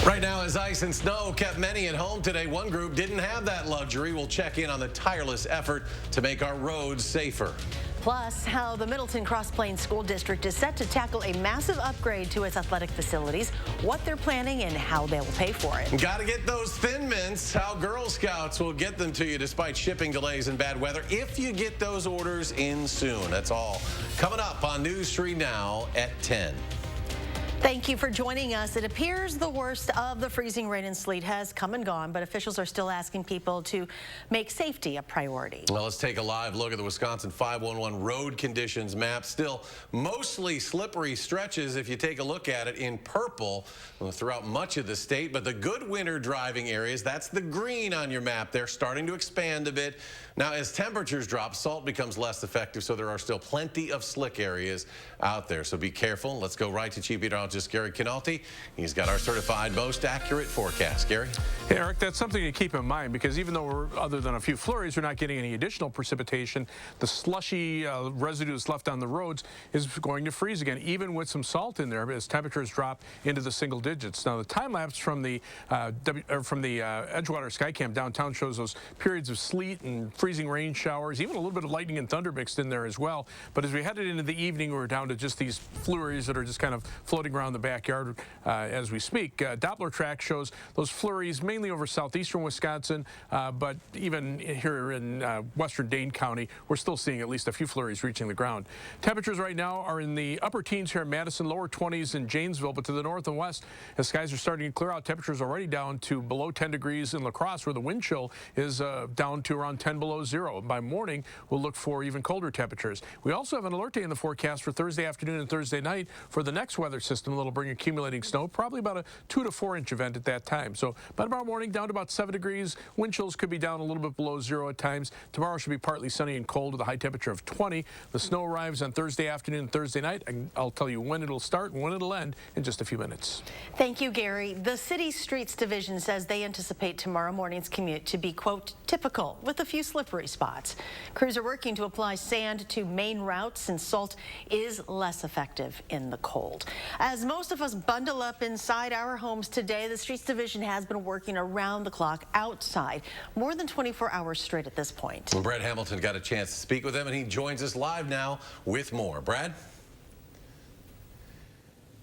Right now, as ice and snow kept many at home today, one group didn't have that luxury. We'll check in on the tireless effort to make our roads safer. Plus, how the Middleton Cross Plains School District is set to tackle a massive upgrade to its athletic facilities, what they're planning and how they will pay for it. Got to get those Thin Mints. How Girl Scouts will get them to you despite shipping delays and bad weather if you get those orders in soon. That's all coming up on News 3 Now at 10. Thank you for joining us. It appears the worst of the freezing rain and sleet has come and gone, but officials are still asking people to make safety a priority. Well, let's take a live look at the Wisconsin 511 road conditions map. Still mostly slippery stretches if you take a look at it in purple throughout much of the state, but the good winter driving areas, that's the green on your map. They're starting to expand a bit. Now, as temperatures drop, salt becomes less effective, so there are still plenty of slick areas out there. So be careful. Let's go right to Chief Meteorologist Gary Canalti. He's got our certified most accurate forecast. Gary? Hey, Eric, that's something to keep in mind because even though other than a few flurries, we're not getting any additional precipitation, the slushy residues left on the roads is going to freeze again, even with some salt in there as temperatures drop into the single digits. Now, the time lapse from the Edgewater Skycam downtown shows those periods of sleet and freezing rain showers, even a little bit of lightning and thunder mixed in there as well. But as we headed into the evening, we're down to just these flurries that are just kind of floating around the backyard as we speak. Doppler track shows those flurries mainly over southeastern Wisconsin, but even here in western Dane County, we're still seeing at least a few flurries reaching the ground. Temperatures right now are in the upper teens here in Madison, lower 20s in Janesville, but to the north and west, as skies are starting to clear out, temperatures already down to below 10 degrees in La Crosse, where the wind chill is down to around 10 below zero. By morning, we'll look for even colder temperatures. We also have an alert day in the forecast for Thursday afternoon and Thursday night for the next weather system that'll bring accumulating snow, probably about a 2 to 4 inch event at that time. So by tomorrow morning, down to about 7 degrees. Wind chills could be down a little bit below zero at times. Tomorrow should be partly sunny and cold with a high temperature of 20. The snow arrives on Thursday afternoon and Thursday night. I'll tell you when it'll start and when it'll end in just a few minutes. Thank you, Gary. The City Streets Division says they anticipate tomorrow morning's commute to be, quote, typical with a few slippery spots. Crews are working to apply sand to main routes since salt is less effective in the cold. As most of us bundle up inside our homes today, the Streets Division has been working around the clock outside more than 24 hours straight at this point. Well, Brad Hamilton got a chance to speak with him, and he joins us live now with more. Brad?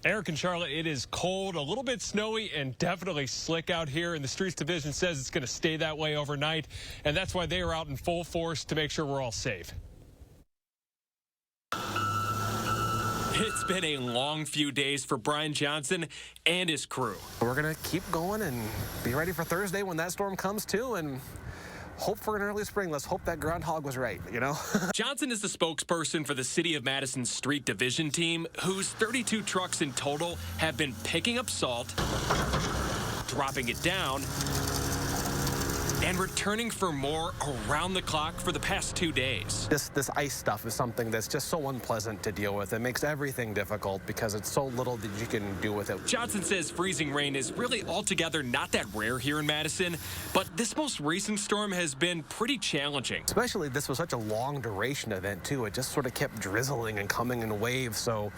Eric and Charlotte, it is cold, a little bit snowy, and definitely slick out here. And the Streets Division says it's going to stay that way overnight. And that's why they are out in full force to make sure we're all safe. It's been a long few days for Brian Johnson and his crew. We're going to keep going and be ready for Thursday when that storm comes too, and hope for an early spring. Let's hope that groundhog was right, you know? Johnson is the spokesperson for the City of Madison's Street Division team, whose 32 trucks in total have been picking up salt, dropping it down, and returning for more around the clock for the past 2 days. This ice stuff is something that's just so unpleasant to deal with. It makes everything difficult because it's so little that you can do with it. Johnson says freezing rain is really altogether not that rare here in Madison, but this most recent storm has been pretty challenging. Especially this was such a long duration event too. It just sort of kept drizzling and coming in waves. So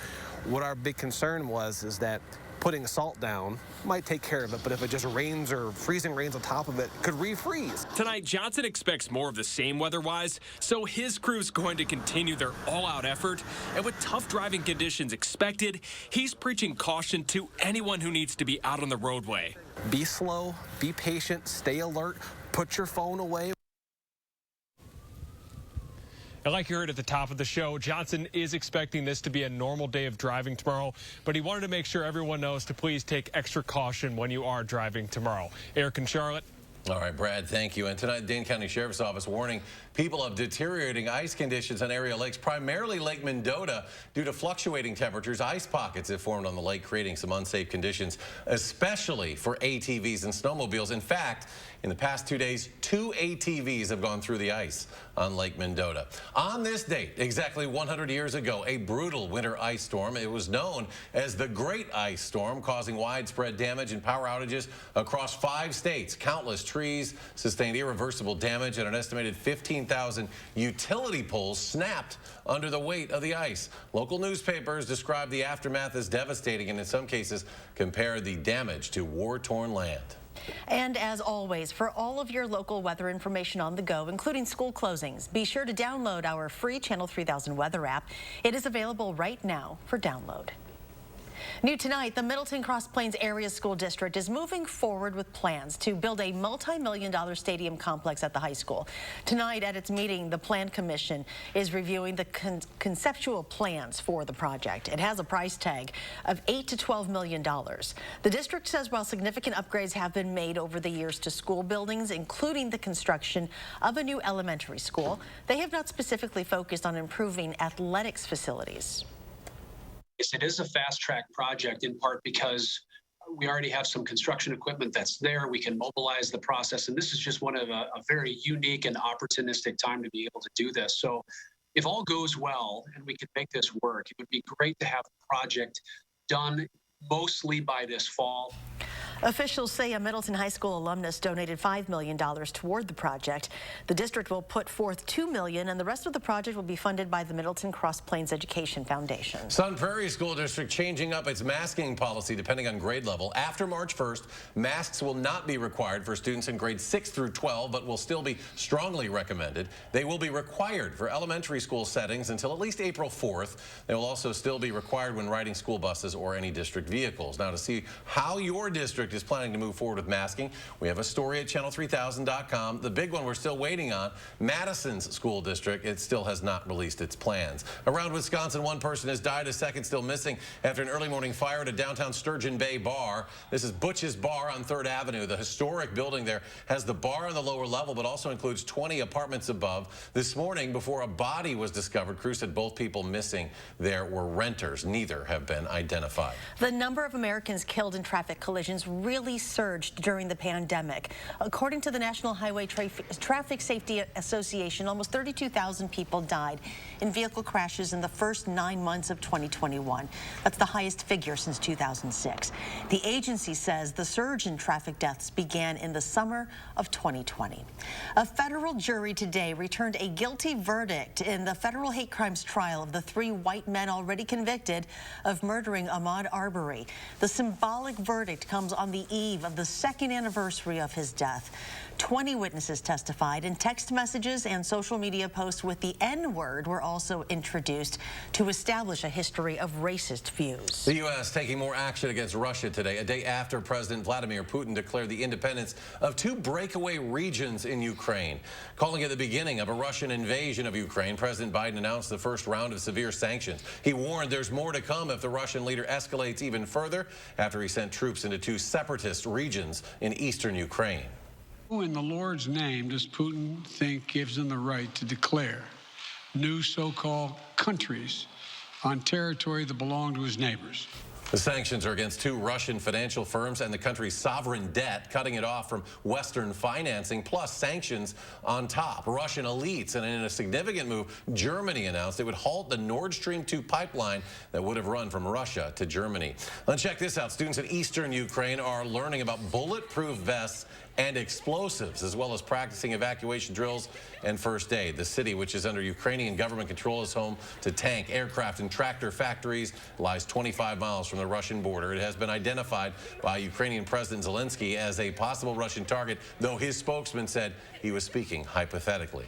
what our big concern was is that putting salt down might take care of it, but if it just rains or freezing rains on top of it, could refreeze. Tonight, Johnson expects more of the same weather-wise, so his crew's going to continue their all-out effort. And with tough driving conditions expected, he's preaching caution to anyone who needs to be out on the roadway. Be slow, be patient, stay alert, put your phone away. And like you heard at the top of the show, Johnson is expecting this to be a normal day of driving tomorrow, but he wanted to make sure everyone knows to please take extra caution when you are driving tomorrow. Eric and Charlotte. All right, Brad, thank you. And tonight, Dane County Sheriff's Office warning people of deteriorating ice conditions on area lakes, primarily Lake Mendota. Due to fluctuating temperatures, ice pockets have formed on the lake, creating some unsafe conditions, especially for ATVs and snowmobiles. In fact, in the past 2 days, 2 ATVs have gone through the ice on Lake Mendota. On this date, exactly 100 years ago, a brutal winter ice storm. It was known as the Great Ice Storm, causing widespread damage and power outages across 5 states. Countless trees trees sustained irreversible damage, and an estimated 15,000 utility poles snapped under the weight of the ice. Local newspapers described the aftermath as devastating and in some cases compared the damage to war-torn land. And as always, for all of your local weather information on the go, including school closings, be sure to download our free Channel 3000 weather app. It is available right now for download. New tonight, the Middleton Cross Plains Area School District is moving forward with plans to build a multi-million-dollar stadium complex at the high school. Tonight at its meeting, the Plan Commission is reviewing the conceptual plans for the project. It has a price tag of $8 to $12 million. The district says while significant upgrades have been made over the years to school buildings, including the construction of a new elementary school, they have not specifically focused on improving athletics facilities. It is a fast-track project in part because we already have some construction equipment that's there. We can mobilize the process, and this is just one of a very unique and opportunistic time to be able to do this. So if all goes well and we can make this work, it would be great to have the project done mostly by this fall. Officials say a Middleton High School alumnus donated $5 million toward the project. The district will put forth $2 million, and the rest of the project will be funded by the Middleton Cross Plains Education Foundation. Sun Prairie School District changing up its masking policy depending on grade level. After March 1st, masks will not be required for students in grades 6 through 12, but will still be strongly recommended. They will be required for elementary school settings until at least April 4th. They will also still be required when riding school buses or any district vehicles. Now, to see how your district is planning to move forward with masking, we have a story at channel3000.com. The big one we're still waiting on, Madison's school district, it still has not released its plans. Around Wisconsin, one person has died, a second still missing after an early morning fire at a downtown Sturgeon Bay bar. This is Butch's Bar on 3rd Avenue. The historic building there has the bar on the lower level, but also includes 20 apartments above. This morning, before a body was discovered, crews said both people missing there were renters. Neither have been identified. The number of Americans killed in traffic collisions really surged during the pandemic. According to the National Highway Traffic Safety Association, almost 32,000 people died in vehicle crashes in the first 9 months of 2021. That's the highest figure since 2006. The agency says the surge in traffic deaths began in the summer of 2020. A federal jury today returned a guilty verdict in the federal hate crimes trial of the 3 white men already convicted of murdering Ahmaud Arbery. The symbolic verdict comes on the eve of the 2nd anniversary of his death. 20 witnesses testified, and text messages and social media posts with the N-word were also introduced to establish a history of racist views. The U.S. taking more action against Russia today, a day after President Vladimir Putin declared the independence of 2 breakaway regions in Ukraine. Calling it the beginning of a Russian invasion of Ukraine, President Biden announced the first round of severe sanctions. He warned there's more to come if the Russian leader escalates even further after he sent troops into 2 separatist regions in eastern Ukraine. Who in the Lord's name does Putin think gives him the right to declare new so-called countries on territory that belong to his neighbors? The sanctions are against 2 Russian financial firms and the country's sovereign debt, cutting it off from Western financing, plus sanctions on top. Russian elites, and in a significant move, Germany announced it would halt the Nord Stream 2 pipeline that would have run from Russia to Germany. Now check this out. Students in eastern Ukraine are learning about bulletproof vests and explosives, as well as practicing evacuation drills and first aid. The city, which is under Ukrainian government control, is home to tank, aircraft, and tractor factories. It lies 25 miles from the Russian border. It has been identified by Ukrainian President Zelensky as a possible Russian target, though his spokesman said he was speaking hypothetically.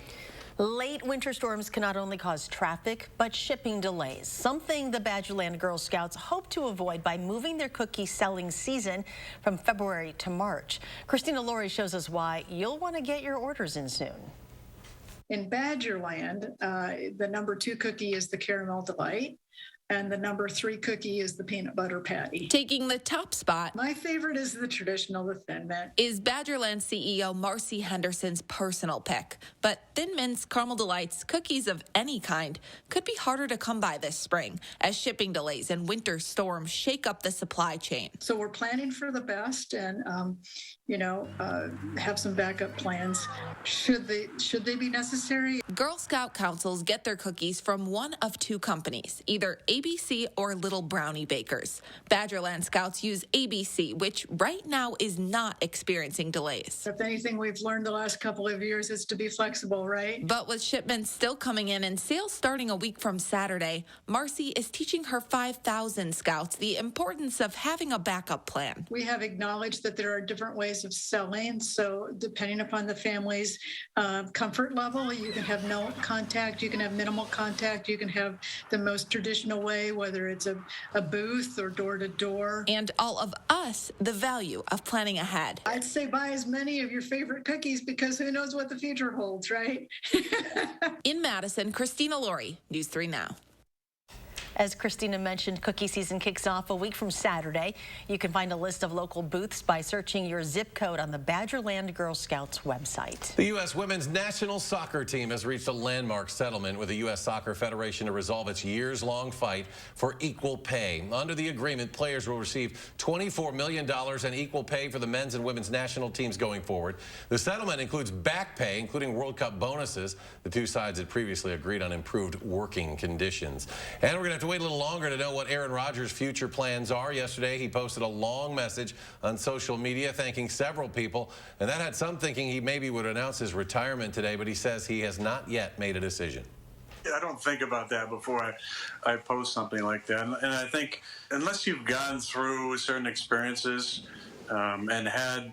Late winter storms can not only cause traffic, but shipping delays, something the Badgerland Girl Scouts hope to avoid by moving their cookie selling season from February to March. Christina Laurie shows us why you'll want to get your orders in soon. In Badgerland, the number 2 cookie is the Caramel Delight, and the number 3 cookie is the Peanut Butter Patty. Taking the top spot, My favorite is the traditional, the Thin Mint. is Badgerland CEO Marcy Henderson's personal pick. But Thin Mint's Caramel Delights cookies of any kind could be harder to come by this spring as shipping delays and winter storms shake up the supply chain. So we're planning for the best and, have some backup plans should they be necessary. Girl Scout councils get their cookies from one of 2 companies, either ABC or Little Brownie bakers. Badgerland Scouts use ABC, which right now is not experiencing delays. If anything we've learned the last couple of years is to be flexible, right? But with shipments still coming in and sales starting a week from Saturday, Marcy is teaching her 5,000 Scouts the importance of having a backup plan. We have acknowledged that there are different ways of selling. So depending upon the family's comfort level, you can have no contact, you can have minimal contact, you can have the most traditional way, whether it's a booth or door to door. And all of us, the value of planning ahead. I'd say buy as many of your favorite cookies because who knows what the future holds, right? In Madison, Christina Laurie, News 3 Now. As Christina mentioned, cookie season kicks off a week from Saturday. You can find a list of local booths by searching your zip code on the Badgerland Girl Scouts website. The U.S. women's national soccer team has reached a landmark settlement with the U.S. Soccer Federation to resolve its years-long fight for equal pay. Under the agreement, players will receive $24 million in equal pay for the men's and women's national teams going forward. The settlement includes back pay, including World Cup bonuses. The two sides had previously agreed on improved working conditions. And we're going to have to wait a little longer to know what Aaron Rodgers' future plans are. Yesterday, he posted a long message on social media thanking several people, and that had some thinking he maybe would announce his retirement today, but he says he has not yet made a decision. I don't think about that before I post something like that. And I think unless you've gone through certain experiences and had,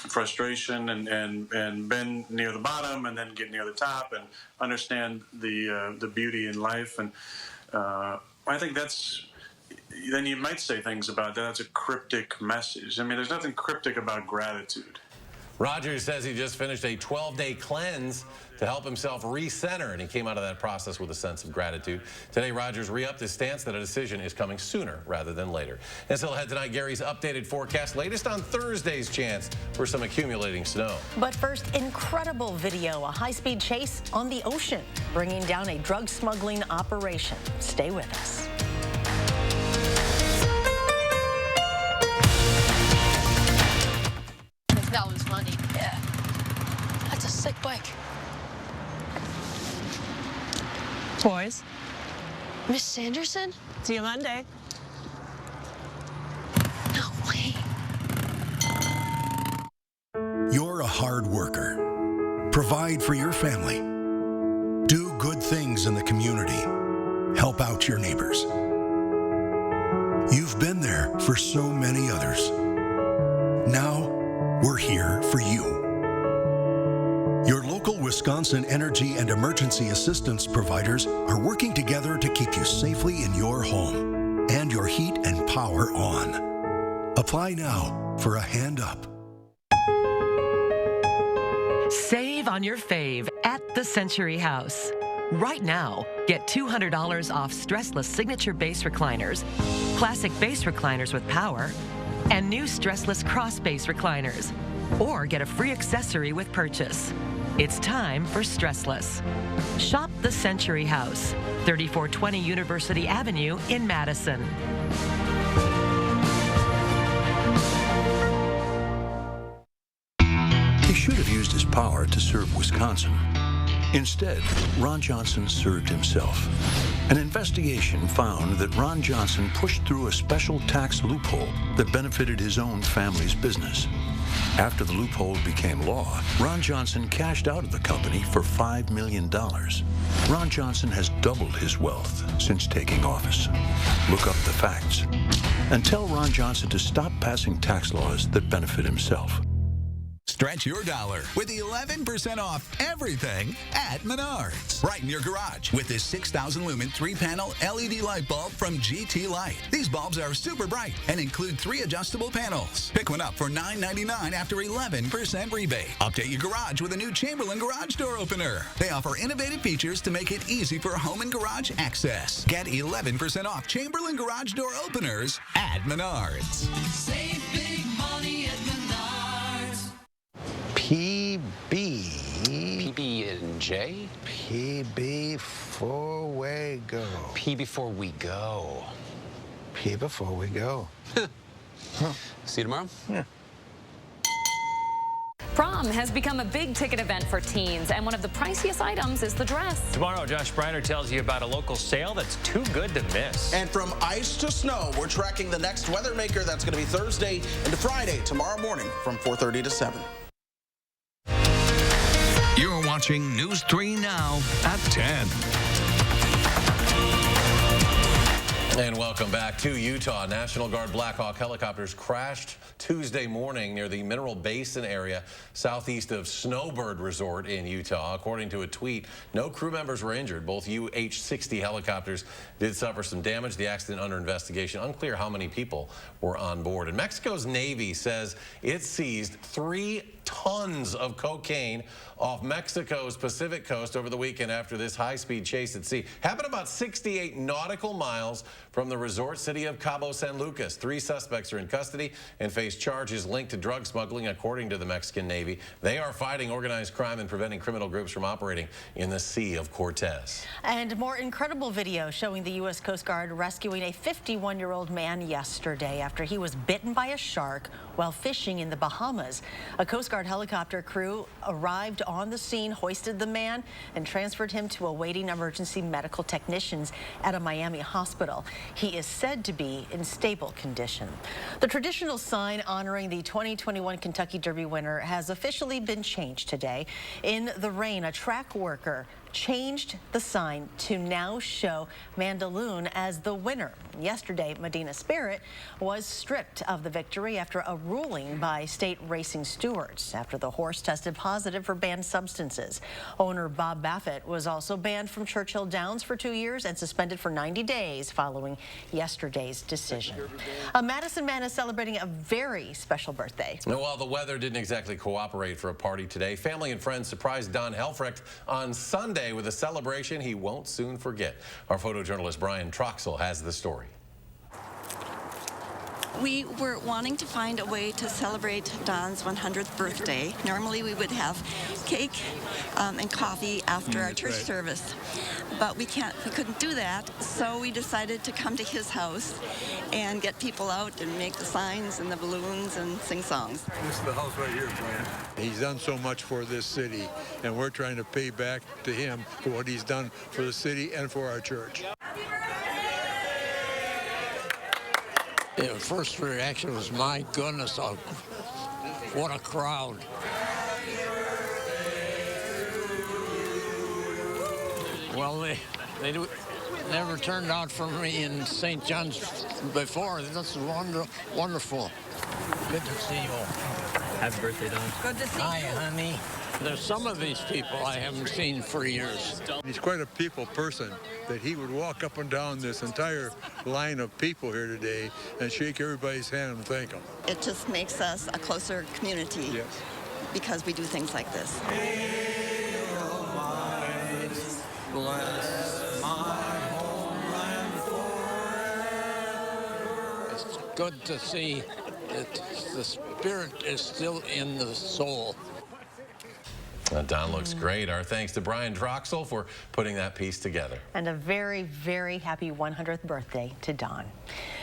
frustration and been near the bottom and then get near the top and understand the beauty in life, and I think then you might say things about that. That's a cryptic message. I mean, there's nothing cryptic about gratitude. Rodgers says he just finished a 12-day cleanse to help himself recenter, and he came out of that process with a sense of gratitude. Today, Rodgers re-upped his stance that a decision is coming sooner rather than later. And still ahead tonight, Gary's updated forecast, latest on Thursday's chance for some accumulating snow. But first, incredible video, a high-speed chase on the ocean, bringing down a drug smuggling operation. Stay with us. That was funny. Yeah. That's a sick bike. Boys. Miss Sanderson? See you Monday. No way. You're a hard worker. Provide for your family. Do good things in the community. Help out your neighbors. You've been there for so many others. Now, we're here for you. Your local Wisconsin energy and emergency assistance providers are working together to keep you safely in your home and your heat and power on. Apply now for a hand up. Save on your fave at the Century House. Right now, get $200 off stressless signature base recliners, classic base recliners with power, and new stressless cross base recliners. Or get a free accessory with purchase. It's time for stressless. Shop the Century House, 3420 University Avenue in Madison. He should have used his power to serve Wisconsin. Instead, Ron Johnson served himself. An investigation found that Ron Johnson pushed through a special tax loophole that benefited his own family's business. After the loophole became law, Ron Johnson cashed out of the company for $5 million. Ron Johnson has doubled his wealth since taking office. Look up the facts and tell Ron Johnson to stop passing tax laws that benefit himself. Stretch your dollar with 11% off everything at Menards. Brighten your garage with this 6,000 lumen 3-panel LED light bulb from GT Light. These bulbs are super bright and include 3 adjustable panels. Pick one up for $9.99 after 11% rebate. Update your garage with a new Chamberlain garage door opener. They offer innovative features to make it easy for home and garage access. Get 11% off Chamberlain garage door openers at Menards. Save big money at Menards. PB and J? PB before we go. P before we go. P before we go. See you tomorrow? Yeah. Prom has become a big-ticket event for teens, and one of the priciest items is the dress. Tomorrow, Josh Briner tells you about a local sale that's too good to miss. And from ice to snow, we're tracking the next weather maker. That's going to be Thursday into Friday, tomorrow morning from 4:30 to 7. You're watching News 3 Now at 10. And welcome back to Utah. National Guard Black Hawk helicopters crashed Tuesday morning near the Mineral Basin area southeast of Snowbird Resort in Utah. According to a tweet, no crew members were injured. Both UH-60 helicopters did suffer some damage. The accident under investigation. Unclear how many people were on board. And Mexico's Navy says it seized 3 tons of cocaine off Mexico's Pacific coast over the weekend after this high-speed chase at sea. Happened about 68 nautical miles from the resort city of Cabo San Lucas. 3 suspects are in custody and face charges linked to drug smuggling, according to the Mexican Navy. They are fighting organized crime and preventing criminal groups from operating in the Sea of Cortez. And more incredible video showing the U.S. Coast Guard rescuing a 51-year-old man yesterday after he was bitten by a shark while fishing in the Bahamas. A Coast Guard helicopter crew arrived on the scene, hoisted the man, and transferred him to awaiting emergency medical technicians at a Miami hospital. He is said to be in stable condition. The traditional sign honoring the 2021 Kentucky Derby winner has officially been changed today. In the rain, a track worker changed the sign to now show Mandaloon as the winner. Yesterday, Medina Spirit was stripped of the victory after a ruling by state racing stewards after the horse tested positive for banned substances. Owner Bob Baffett was also banned from Churchill Downs for 2 years and suspended for 90 days following yesterday's decision. A Madison man is celebrating a very special birthday. And while the weather didn't exactly cooperate for a party today, family and friends surprised Don Helfrecht on Sunday with a celebration he won't soon forget. Our photojournalist Brian Troxel has the story. We were wanting to find a way to celebrate Don's 100th birthday. Normally we would have cake and coffee after our church service, but we couldn't do that, so we decided to come to his house and get people out and make the signs and the balloons and sing songs. This is the house right here, Brian. He's done so much for this city, and we're trying to pay back to him for what he's done for the city and for our church. The first reaction was, my goodness, what a crowd. Well, they never turned out for me in St. John's before. That's wonderful. Good to see you all. Happy birthday, Don. Good to see you. Hi, honey. There's some of these people I haven't seen for years. He's quite a people person, that he would walk up and down this entire line of people here today and shake everybody's hand and thank them. It just makes us a closer community. Yes. Because we do things like this. It's good to see that the spirit is still in the soul. Don looks great. Our thanks to Brian Troxel for putting that piece together. And a very, very happy 100th birthday to Don.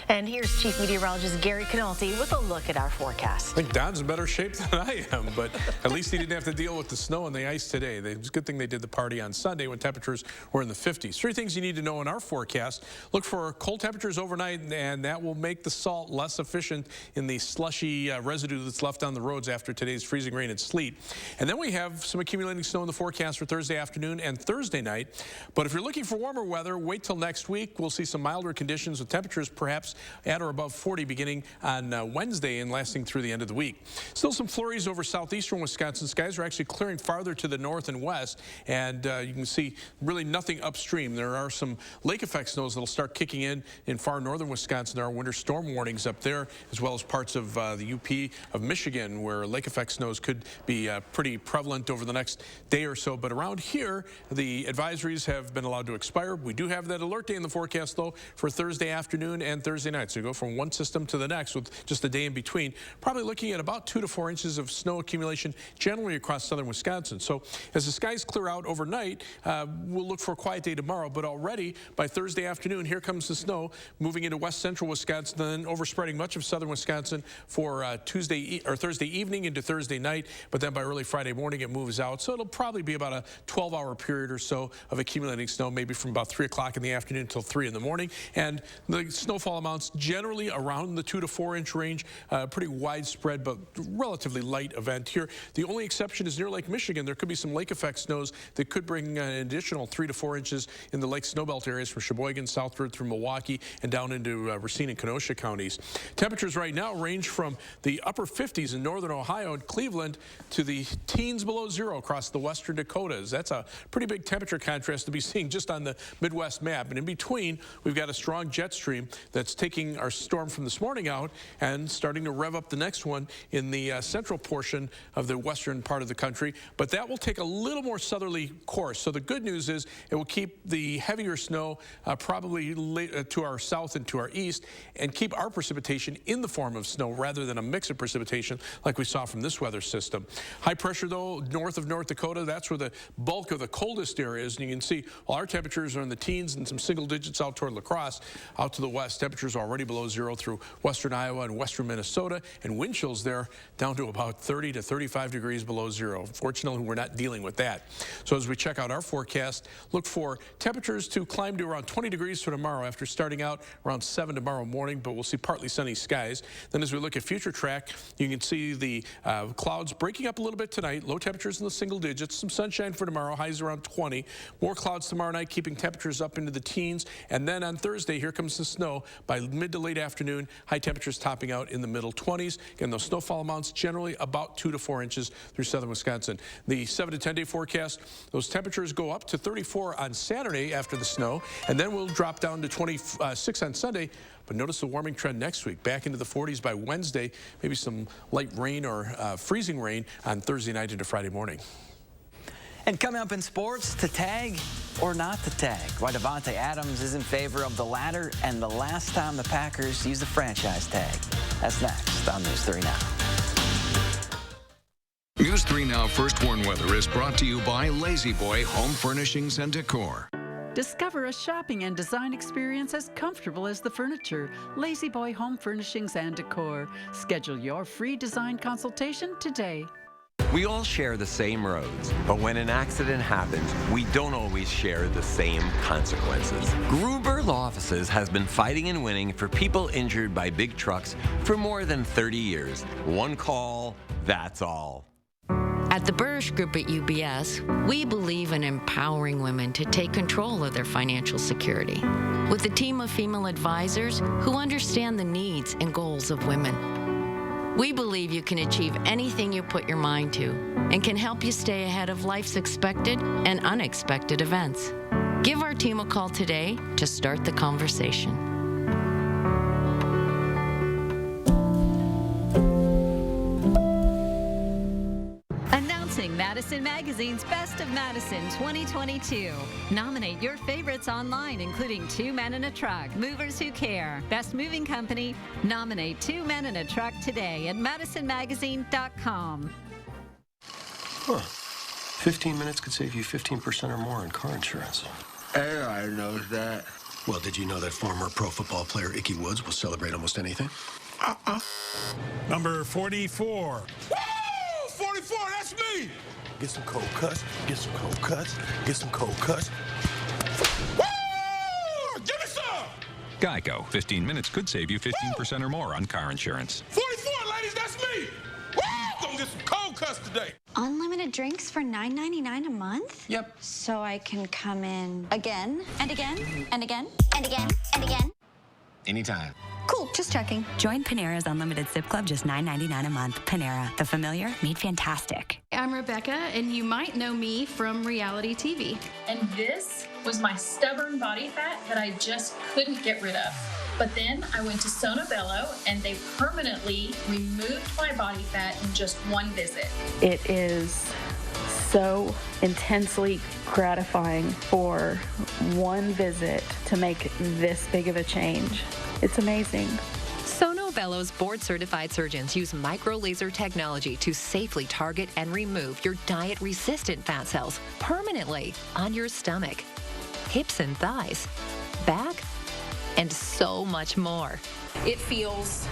And here's Chief Meteorologist Gary Canalti with a look at our forecast. I think Don's in better shape than I am, but at least he didn't have to deal with the snow and the ice today. It's a good thing they did the party on Sunday when temperatures were in the 50s. 3 things you need to know in our forecast. Look for cold temperatures overnight, and that will make the salt less efficient in the slushy residue that's left on the roads after today's freezing rain and sleet. And then we have some accumulating snow in the forecast for Thursday afternoon and Thursday night. But if you're looking for warmer weather, wait till next week. We'll see some milder conditions with temperatures perhaps at or above 40 beginning on Wednesday and lasting through the end of the week. Still some flurries over southeastern Wisconsin. Skies are actually clearing farther to the north and west, and you can see really nothing upstream. There are some lake effect snows that'll start kicking in far northern Wisconsin. There are winter storm warnings up there, as well as parts of the UP of Michigan, where lake effect snows could be pretty prevalent over the next day or so. But around here, the advisories have been allowed to expire. We do have that alert day in the forecast, though, for Thursday afternoon and Thursday Thursday night. So you go from one system to the next with just a day in between. Probably looking at about 2 to 4 inches of snow accumulation generally across southern Wisconsin. So as the skies clear out overnight, we'll look for a quiet day tomorrow. But already by Thursday afternoon, here comes the snow moving into west central Wisconsin, then overspreading much of southern Wisconsin for Thursday evening into Thursday night. But then by early Friday morning, it moves out. So it'll probably be about a 12-hour period or so of accumulating snow, maybe from about 3 o'clock in the afternoon until 3 in the morning. And the snowfall amounts generally around the 2 to 4 inch range, pretty widespread but relatively light event here. The only exception is near Lake Michigan. There could be some lake effect snows that could bring an additional 3 to 4 inches in the lake snowbelt areas from Sheboygan southward through Milwaukee and down into Racine and Kenosha counties. Temperatures right now range from the upper 50s in northern Ohio and Cleveland to the teens below zero across the western Dakotas. That's a pretty big temperature contrast to be seeing just on the Midwest map. And in between, we've got a strong jet stream that's taking our storm from this morning out and starting to rev up the next one in the central portion of the western part of the country. But that will take a little more southerly course. So the good news is it will keep the heavier snow probably to our south and to our east and keep our precipitation in the form of snow rather than a mix of precipitation like we saw from this weather system. High pressure, though, north of North Dakota, that's where the bulk of the coldest area is. And you can see, while our temperatures are in the teens and some single digits out toward La Crosse, out to the west, temperatures are already below zero through western Iowa and western Minnesota, and wind chills there down to about 30 to 35 degrees below zero. Fortunately, we're not dealing with that. So as we check out our forecast, look for temperatures to climb to around 20 degrees for tomorrow after starting out around 7 tomorrow morning, but we'll see partly sunny skies. Then as we look at future track, you can see the clouds breaking up a little bit tonight, low temperatures in the single digits, some sunshine for tomorrow, highs around 20. More clouds tomorrow night, keeping temperatures up into the teens. And then on Thursday, here comes the snow. By mid to late afternoon, high temperatures topping out in the middle 20s. Again, those snowfall amounts generally about 2 to 4 inches through southern Wisconsin. The 7 to 10 day forecast, those temperatures go up to 34 on Saturday after the snow, and then we'll drop down to 26 on Sunday. But notice the warming trend next week, back into the 40s by Wednesday, maybe some light rain or freezing rain on Thursday night into Friday morning. And coming up in sports, to tag or not to tag. Why Davante Adams is in favor of the latter, and the last time the Packers used the franchise tag. That's next on News 3 Now. News 3 Now First Warn Weather is brought to you by Lazy Boy Home Furnishings and Decor. Discover a shopping and design experience as comfortable as the furniture. Lazy Boy Home Furnishings and Decor. Schedule your free design consultation today. We all share the same roads, but when an accident happens, we don't always share the same consequences. Gruber Law Offices has been fighting and winning for people injured by big trucks for more than 30 years. One call, that's all. At the Burrish Group at UBS, we believe in empowering women to take control of their financial security with a team of female advisors who understand the needs and goals of women. We believe you can achieve anything you put your mind to and can help you stay ahead of life's expected and unexpected events. Give our team a call today to start the conversation. Madison Magazine's Best of Madison 2022. Nominate your favorites online, including Two Men in a Truck, Movers Who Care, Best Moving Company. Nominate Two Men in a Truck today at madisonmagazine.com. Huh. 15 minutes could save you 15% or more on car insurance. Everybody knows that. Well, did you know that former pro football player Ickey Woods will celebrate almost anything? Number 44. Woo! 44, that's me! Get some cold cuts, get some cold cuts, get some cold cuts. Woo! Give me some! Geico. 15 minutes could save you 15% or more on car insurance. 44, ladies, that's me! Woo! Gonna get some cold cuts today. Unlimited drinks for $9.99 a month? Yep. So I can come in again and again and again and again and again? Anytime. Cool, just checking. Join Panera's Unlimited Sip Club, just $9.99 a month. Panera, the familiar made fantastic. I'm Rebecca, and you might know me from reality TV. And this was my stubborn body fat that I just couldn't get rid of. But then I went to Sonobello, and they permanently removed my body fat in just one visit. It is so intensely gratifying for one visit to make this big of a change. It's amazing. Sono Bello's board-certified surgeons use micro-laser technology to safely target and remove your diet-resistant fat cells permanently on your stomach, hips and thighs, back, and so much more. It feels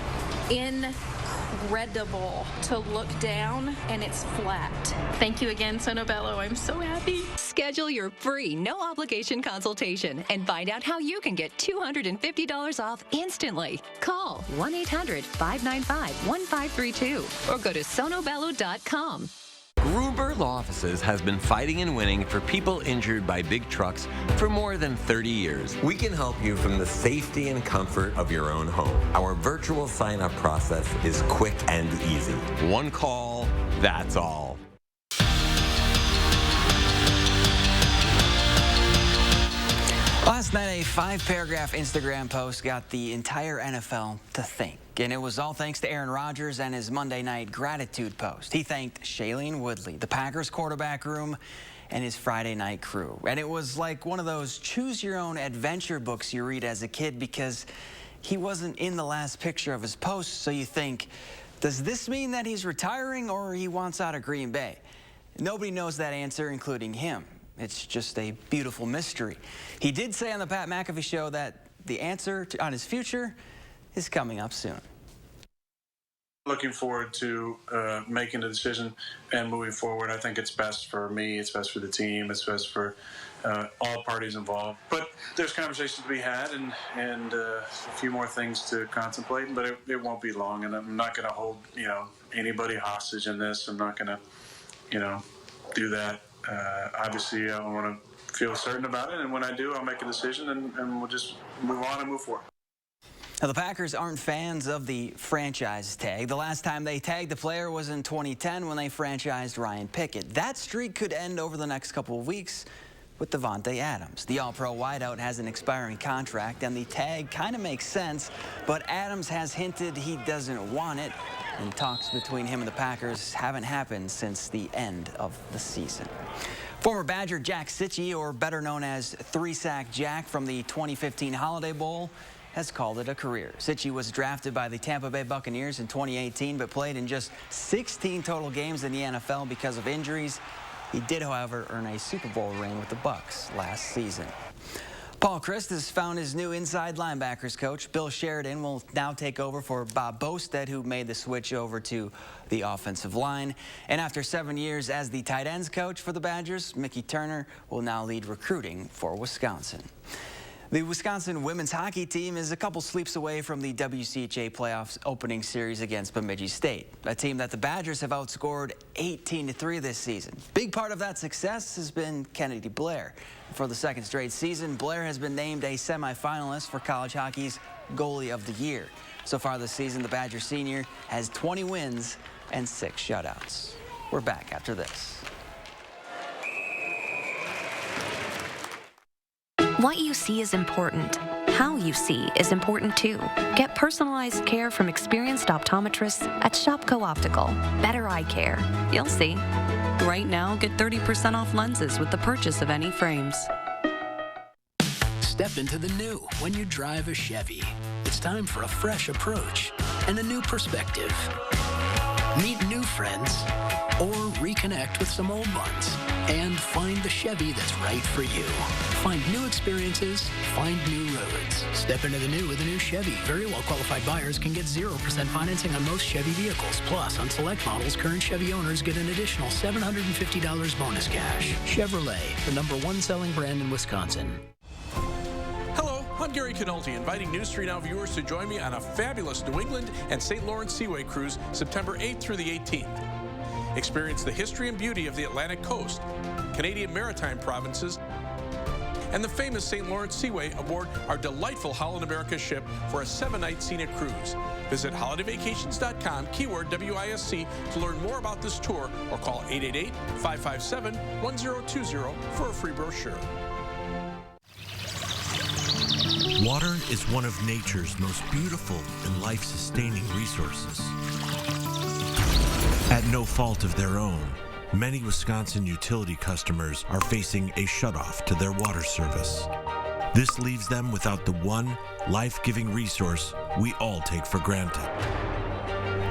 incredible to look down and it's flat. Thank you again, Sono Bello. I'm so happy. Schedule your free, no-obligation consultation and find out how you can get $250 off instantly. Call 1-800-595-1532 or go to sonobello.com. Gruber Law Offices has been fighting and winning for people injured by big trucks for more than 30 years. We can help you from the safety and comfort of your own home. Our virtual sign-up process is quick and easy. One call, that's all. Last night, a 5-paragraph Instagram post got the entire NFL to think. And it was all thanks to Aaron Rodgers and his Monday night gratitude post. He thanked Shailene Woodley, the Packers quarterback room, and his Friday night crew. And it was like one of those choose-your-own-adventure books you read as a kid, because he wasn't in the last picture of his post. So you think, does this mean that he's retiring or he wants out of Green Bay? Nobody knows that answer, including him. It's just a beautiful mystery. He did say on the Pat McAfee show that the answer on his future is coming up soon. Looking forward to making the decision and moving forward. I think it's best for me, it's best for the team, it's best for all parties involved. But there's conversations to be had and a few more things to contemplate, but it won't be long, and I'm not going to hold anybody hostage in this. I'm not going to do that. Obviously, I want to feel certain about it, and when I do, I'll make a decision, and we'll just move on and move forward. Now, the Packers aren't fans of the franchise tag. The last time they tagged the player was in 2010 when they franchised Ryan Pickett. That streak could end over the next couple of weeks with Davante Adams. The All-Pro wideout has an expiring contract, and the tag kind of makes sense, but Adams has hinted he doesn't want it, and talks between him and the Packers haven't happened since the end of the season. Former Badger Jack Sitchie, or better known as 3-Sack Jack from the 2015 Holiday Bowl, has called it a career. Sitchie was drafted by the Tampa Bay Buccaneers in 2018, but played in just 16 total games in the NFL because of injuries. He did, however, earn a Super Bowl ring with the Bucs last season. Paul Christ has found his new inside linebackers coach. Bill Sheridan will now take over for Bob Bostad, who made the switch over to the offensive line. And after 7 years as the tight ends coach for the Badgers, Mickey Turner will now lead recruiting for Wisconsin. The Wisconsin women's hockey team is a couple sleeps away from the WCHA playoffs opening series against Bemidji State, a team that the Badgers have outscored 18-3 this season. Big part of that success has been Kennedy Blair. For the second straight season, Blair has been named a semifinalist for college hockey's Goalie of the Year. So far this season, the Badger senior has 20 wins and 6 shutouts. We're back after this. What you see is important. How you see is important too. Get personalized care from experienced optometrists at Shopko Optical. Better eye care. You'll see. Right now, get 30% off lenses with the purchase of any frames. Step into the new when you drive a Chevy. It's time for a fresh approach and a new perspective. Meet new friends or reconnect with some old ones and find the Chevy that's right for you. Find new experiences, find new roads. Step into the new with a new Chevy. Very well qualified buyers can get 0% financing on most Chevy vehicles. Plus, on select models, current Chevy owners get an additional $750 bonus cash. Chevrolet, the #1 selling brand in Wisconsin. Hello, I'm Gary Canolti, inviting News 3 Now viewers to join me on a fabulous New England and St. Lawrence Seaway cruise September 8th through the 18th. Experience the history and beauty of the Atlantic coast, Canadian maritime provinces, and the famous St. Lawrence Seaway aboard our delightful Holland America ship for a 7-night scenic cruise. Visit holidayvacations.com, keyword WISC, to learn more about this tour, or call 888-557-1020 for a free brochure. Water is one of nature's most beautiful and life-sustaining resources. At no fault of their own, many Wisconsin utility customers are facing a shutoff to their water service. This leaves them without the one life-giving resource we all take for granted.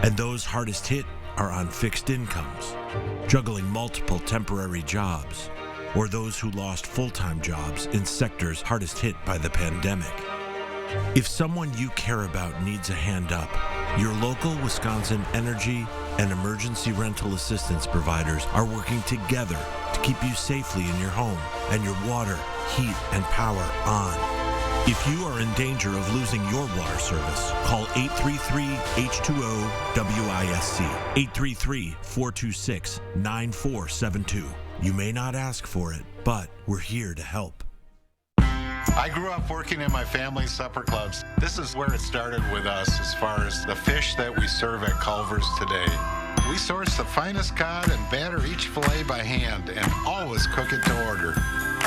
And those hardest hit are on fixed incomes, juggling multiple temporary jobs, or those who lost full-time jobs in sectors hardest hit by the pandemic. If someone you care about needs a hand up, your local Wisconsin energy and emergency rental assistance providers are working together to keep you safely in your home and your water, heat, and power on. If you are in danger of losing your water service, call 833-H2O-WISC, 833-426-9472. You may not ask for it, but we're here to help. I grew up working in my family's supper clubs. This is where it started with us as far as the fish that we serve at Culver's today. We source the finest cod and batter each fillet by hand and always cook it to order.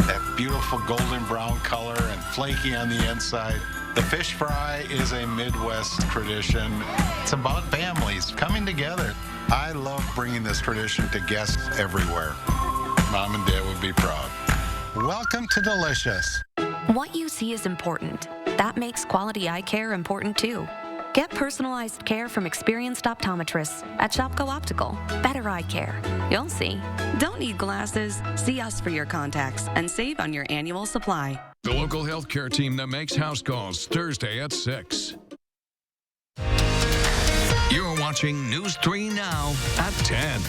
That beautiful golden brown color and flaky on the inside. The fish fry is a Midwest tradition. It's about families coming together. I love bringing this tradition to guests everywhere. Mom and Dad would be proud. Welcome to Delicious. What you see is important. That makes quality eye care important too. Get personalized care from experienced optometrists at Shopko Optical. Better eye care. You'll see. Don't need glasses. See us for your contacts and save on your annual supply. The local healthcare team that makes house calls Thursday at 6. You're watching News 3 Now at 10.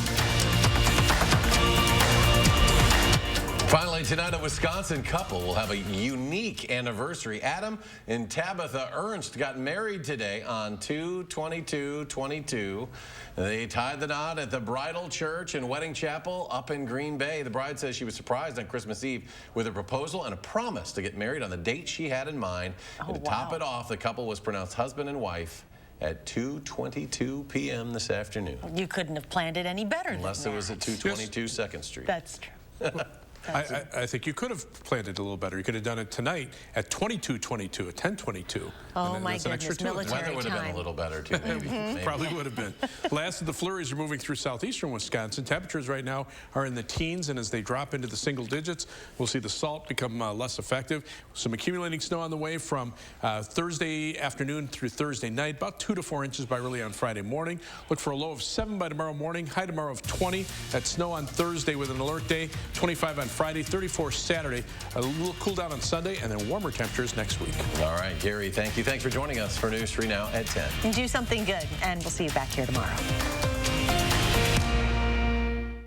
Finally, tonight, a Wisconsin couple will have a unique anniversary. Adam and Tabitha Ernst got married today on 2/22/22. They tied the knot at the Bridal Church and Wedding Chapel up in Green Bay. The bride says she was surprised on Christmas Eve with a proposal and a promise to get married on the date she had in mind. And to top it off, the couple was pronounced husband and wife at 2:22 p.m. this afternoon. You couldn't have planned it any better unless than it was at 222 2nd Street. That's true. I think you could have planned it a little better. You could have done it tonight at 22:22, at 10:22. Oh my goodness, military weather would have been a little better too, maybe. Probably would have been. Last of the flurries are moving through southeastern Wisconsin. Temperatures right now are in the teens, and as they drop into the single digits, we'll see the salt become less effective. Some accumulating snow on the way from Thursday afternoon through Thursday night, about 2 to 4 inches by early on Friday morning. Look for a low of 7 by tomorrow morning, high tomorrow of 20. That snow on Thursday with an alert day, 25 on Friday, 34 Saturday, a little cool down on Sunday, and then warmer temperatures next week. All right, Gary, thank you. Thanks for joining us for News 3 Now at 10. Do something good, and we'll see you back here tomorrow.